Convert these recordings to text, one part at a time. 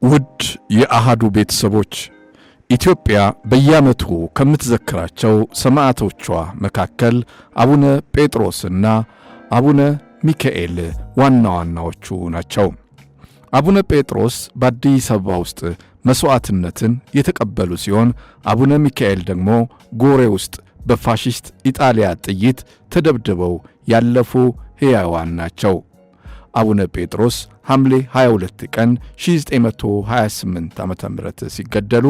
ውድ የአሃዱ ቤተሰቦች ኢትዮጵያ በየዓመቱ ከምትዘክራቸው ሰማዕቶቿ መካከል አቡነ ጴጥሮስና አቡነ ሚካኤል ዋናዎቹ ናቸው። አቡነ ጴጥሮስ በአዲስ አበባ ውስጥ መስዋዕትነትን የተቀበሉ ሲሆን አቡነ ሚካኤል ደግሞ ጎሬ ውስጥ በፋሺስት ኢጣሊያ ጥይት ተደብድበው ያለፉ ሕያዋን ናቸው። አቡነ ጴጥሮስ ሐምሌ 22 ቀን 1928 ዓ.ም ሲገደሉ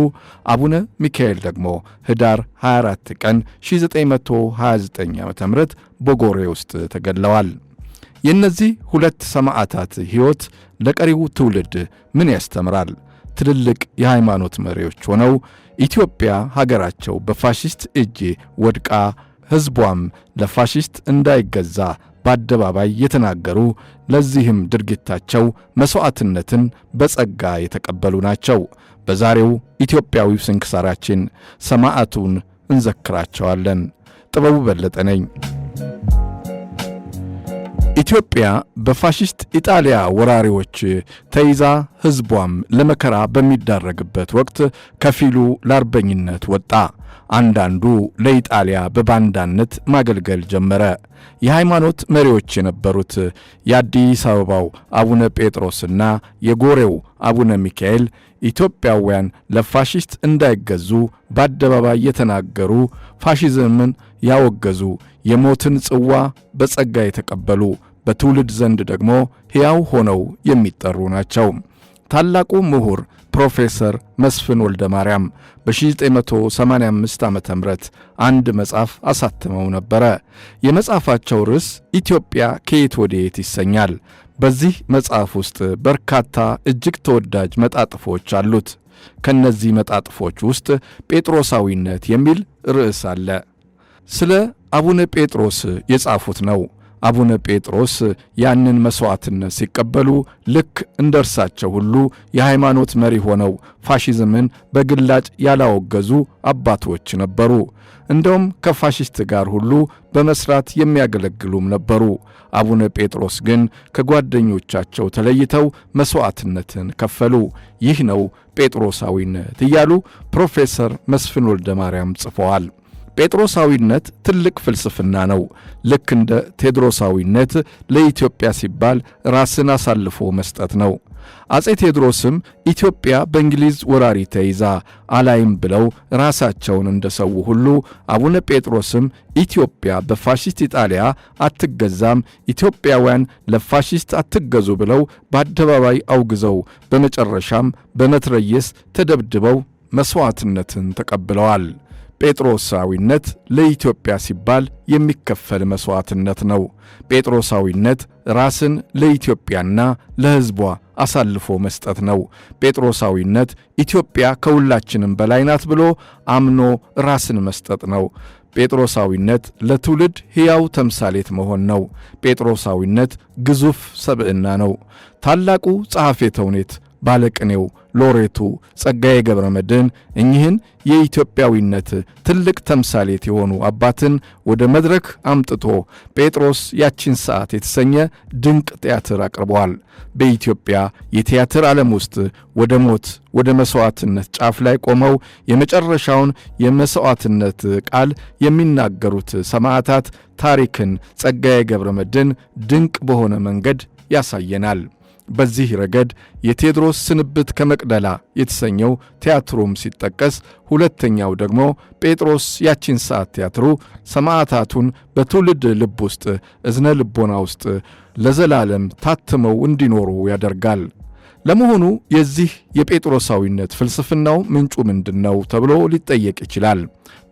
አቡነ ሚካኤል ደግሞ ህዳር 24 ቀን 1929 ዓ.ም በጎሬ ውስጥ ተገድለዋል። የእነዚህ ሁለት ሰማዕታት ሕይወት ለቀሪው ትውልድ ምን ያስተምራል? ትልልቅ የሃይማኖት መሪዎች ሆነው ኢትዮጵያ ሀገራቸው በፋሺስት እጅ ወድቃ ሕዝቧም ለፋሺስት እንዳይገዛ በአደባባይ የተናገሩ፣ ለዚህም ድርጊታቸው መስዋዕትነትን በጸጋ የተቀበሉ ናቸው። በዛሬው ኢትዮጵያዊ ስንክሳራችን ሰማዕቱን እንዘክራቸዋለን። ጥበቡ በለጠ ነኝ። ኢትዮጵያ በፋሺስት ኢጣሊያ ወራሪዎች ተይዛ ሕዝቧም ለመከራ በሚዳረግበት ወቅት ከፊሉ ለአርበኝነት ወጣ። አንዳንዱ ለኢጣሊያ በባንዳነት ማገልገል ጀመረ። የሃይማኖት መሪዎች የነበሩት የአዲስ አበባው አቡነ ጴጥሮስና የጎሬው አቡነ ሚካኤል ኢትዮጵያውያን ለፋሺስት እንዳይገዙ በአደባባይ የተናገሩ፣ ፋሺዝምን ያወገዙ፣ የሞትን ጽዋ በጸጋ የተቀበሉ፣ በትውልድ ዘንድ ደግሞ ሕያው ሆነው የሚጠሩ ናቸው። ታላቁ ምሁር ፕሮፌሰር መስፍን ወልደ ማርያም በ1985 ዓ.ም አንድ መጽሐፍ አሳትመው ነበረ። የመጽሐፋቸው ርዕስ ኢትዮጵያ ከየት ወዴት ይሰኛል። በዚህ መጽሐፍ ውስጥ በርካታ እጅግ ተወዳጅ መጣጥፎች አሉት። ከነዚህ መጣጥፎች ውስጥ ጴጥሮሳዊነት የሚል ርዕስ አለ። ስለ አቡነ ጴጥሮስ የጻፉት ነው። አቡነ ጴጥሮስ ያንን መስዋዕትነት ሲቀበሉ ልክ እንደርሳቸው ሁሉ የሃይማኖት መሪ ሆነው ፋሺዝምን በግላጭ ያላወገዙ አባቶች ነበሩ። እንደውም ከፋሺስት ጋር ሁሉ በመስራት የሚያገለግሉም ነበሩ። አቡነ ጴጥሮስ ግን ከጓደኞቻቸው ተለይተው መስዋዕትነትን ከፈሉ። ይህ ነው ጴጥሮሳዊነት እያሉ ፕሮፌሰር መስፍን ወልደ ማርያም ጽፈዋል። ጴጥሮሳዊነት ትልቅ ፍልስፍና ነው። ልክ እንደ ቴዎድሮሳዊነት ለኢትዮጵያ ሲባል ራስን አሳልፎ መስጠት ነው። አጼ ቴዎድሮስም ኢትዮጵያ በእንግሊዝ ወራሪ ተይዛ አላይም ብለው ራሳቸውን እንደሰው ሁሉ አቡነ ጴጥሮስም ኢትዮጵያ በፋሺስት ኢጣሊያ አትገዛም፣ ኢትዮጵያውያን ለፋሺስት አትገዙ ብለው በአደባባይ አውግዘው በመጨረሻም በመትረየስ ተደብድበው መስዋዕትነትን ተቀብለዋል። ጴጥሮሳዊነት ለኢትዮጵያ ሲባል የሚከፈል መስዋዕትነት ነው። ጴጥሮሳዊነት ራስን ለኢትዮጵያና ለሕዝቧ አሳልፎ መስጠት ነው። ጴጥሮሳዊነት ኢትዮጵያ ከሁላችንም በላይ ናት ብሎ አምኖ ራስን መስጠት ነው። ጴጥሮሳዊነት ለትውልድ ሕያው ተምሳሌት መሆን ነው። ጴጥሮሳዊነት ግዙፍ ሰብዕና ነው። ታላቁ ጸሐፌ ተውኔት ባለቅኔው ሎሬቱ ጸጋዬ ገብረ መድኅን እኚህን የኢትዮጵያዊነት ትልቅ ተምሳሌት የሆኑ አባትን ወደ መድረክ አምጥቶ ጴጥሮስ ያቺን ሰዓት የተሰኘ ድንቅ ቲያትር አቅርበዋል። በኢትዮጵያ የቲያትር ዓለም ውስጥ ወደ ሞት ወደ መሥዋዕትነት ጫፍ ላይ ቆመው የመጨረሻውን የመሥዋዕትነት ቃል የሚናገሩት ሰማዕታት ታሪክን ጸጋዬ ገብረ መድኅን ድንቅ በሆነ መንገድ ያሳየናል። በዚህ ረገድ የቴዎድሮስ ስንብት ከመቅደላ የተሰኘው ቲያትሩም ሲጠቀስ፣ ሁለተኛው ደግሞ ጴጥሮስ ያቺን ሰዓት ቲያትሩ ሰማዕታቱን በትውልድ ልብ ውስጥ እዝነ ልቦና ውስጥ ለዘላለም ታትመው እንዲኖሩ ያደርጋል። ለመሆኑ የዚህ የጴጥሮሳዊነት ፍልስፍናው ምንጩ ምንድነው ተብሎ ሊጠየቅ ይችላል።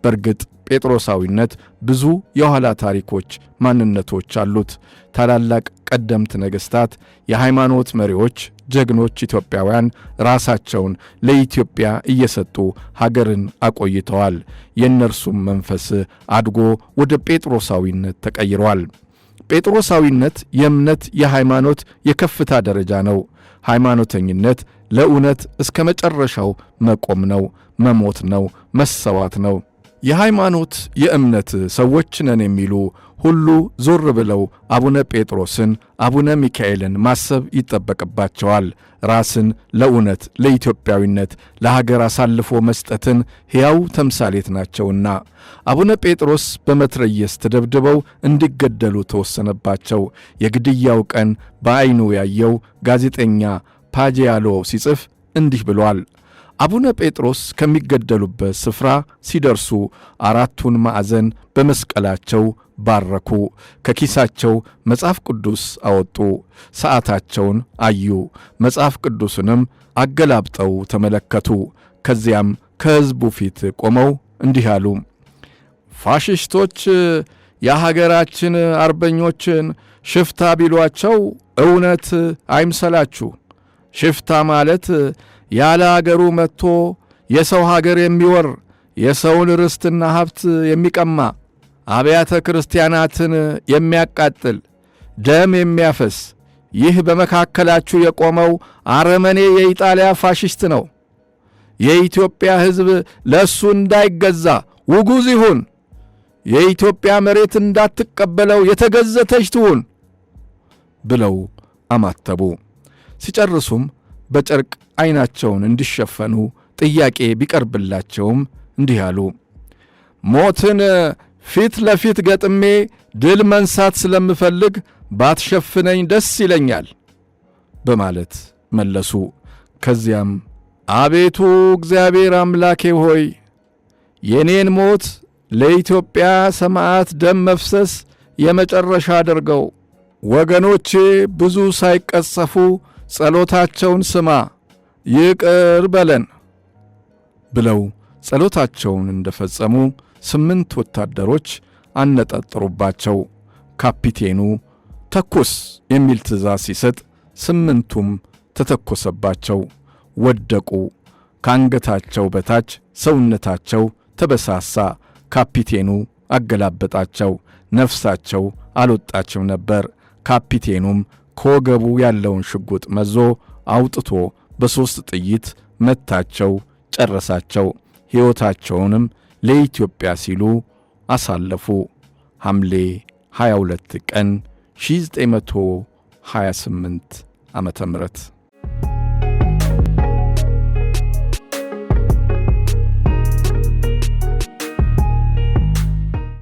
በእርግጥ ጴጥሮሳዊነት ብዙ የኋላ ታሪኮች፣ ማንነቶች አሉት። ታላላቅ ቀደምት ነገሥታት፣ የሃይማኖት መሪዎች፣ ጀግኖች ኢትዮጵያውያን ራሳቸውን ለኢትዮጵያ እየሰጡ ሀገርን አቆይተዋል። የእነርሱም መንፈስ አድጎ ወደ ጴጥሮሳዊነት ተቀይሯል። ጴጥሮሳዊነት የእምነት የሃይማኖት የከፍታ ደረጃ ነው። ሃይማኖተኝነት ለእውነት እስከ መጨረሻው መቆም ነው፣ መሞት ነው፣ መሰዋት ነው። የሃይማኖት የእምነት ሰዎች ነን የሚሉ ሁሉ ዞር ብለው አቡነ ጴጥሮስን፣ አቡነ ሚካኤልን ማሰብ ይጠበቅባቸዋል። ራስን ለእውነት፣ ለኢትዮጵያዊነት፣ ለሀገር አሳልፎ መስጠትን ሕያው ተምሳሌት ናቸውና። አቡነ ጴጥሮስ በመትረየስ ተደብድበው እንዲገደሉ ተወሰነባቸው። የግድያው ቀን በዐይኑ ያየው ጋዜጠኛ ፓጂያሎ ሲጽፍ እንዲህ ብሏል። አቡነ ጴጥሮስ ከሚገደሉበት ስፍራ ሲደርሱ አራቱን ማዕዘን በመስቀላቸው ባረኩ። ከኪሳቸው መጽሐፍ ቅዱስ አወጡ። ሰዓታቸውን አዩ። መጽሐፍ ቅዱስንም አገላብጠው ተመለከቱ። ከዚያም ከሕዝቡ ፊት ቆመው እንዲህ አሉ። ፋሽስቶች የሀገራችን አርበኞችን ሽፍታ ቢሏቸው እውነት አይምሰላችሁ። ሽፍታ ማለት ያለ አገሩ መጥቶ የሰው ሀገር የሚወር፣ የሰውን ርስትና ሀብት የሚቀማ፣ አብያተ ክርስቲያናትን የሚያቃጥል፣ ደም የሚያፈስ፣ ይህ በመካከላችሁ የቆመው አረመኔ የኢጣሊያ ፋሽስት ነው። የኢትዮጵያ ሕዝብ ለእሱ እንዳይገዛ ውጉዝ ይሁን። የኢትዮጵያ መሬት እንዳትቀበለው የተገዘተች ትሁን ብለው አማተቡ። ሲጨርሱም በጨርቅ ዐይናቸውን እንዲሸፈኑ ጥያቄ ቢቀርብላቸውም እንዲህ አሉ። ሞትን ፊት ለፊት ገጥሜ ድል መንሳት ስለምፈልግ ባትሸፍነኝ ደስ ይለኛል በማለት መለሱ። ከዚያም አቤቱ እግዚአብሔር አምላኬ ሆይ የኔን ሞት ለኢትዮጵያ ሰማዕት ደም መፍሰስ የመጨረሻ አድርገው፣ ወገኖቼ ብዙ ሳይቀጸፉ ጸሎታቸውን ስማ፣ ይቅር በለን ብለው ጸሎታቸውን እንደፈጸሙ 8 ወታደሮች አነጣጠሩባቸው። ካፒቴኑ ተኩስ የሚል ትእዛዝ ሲሰጥ 8ቱም ተተኮሰባቸው። ወደቁ። ከአንገታቸው በታች ሰውነታቸው ተበሳሳ። ካፒቴኑ አገላበጣቸው። ነፍሳቸው አልወጣችም ነበር። ካፒቴኑም ከወገቡ ያለውን ሽጉጥ መዞ አውጥቶ በ3 ጥይት መታቸው፣ ጨረሳቸው። ሕይወታቸውንም ለኢትዮጵያ ሲሉ አሳለፉ። ሐምሌ 22 ቀን 1928 ዓመተ ምህረት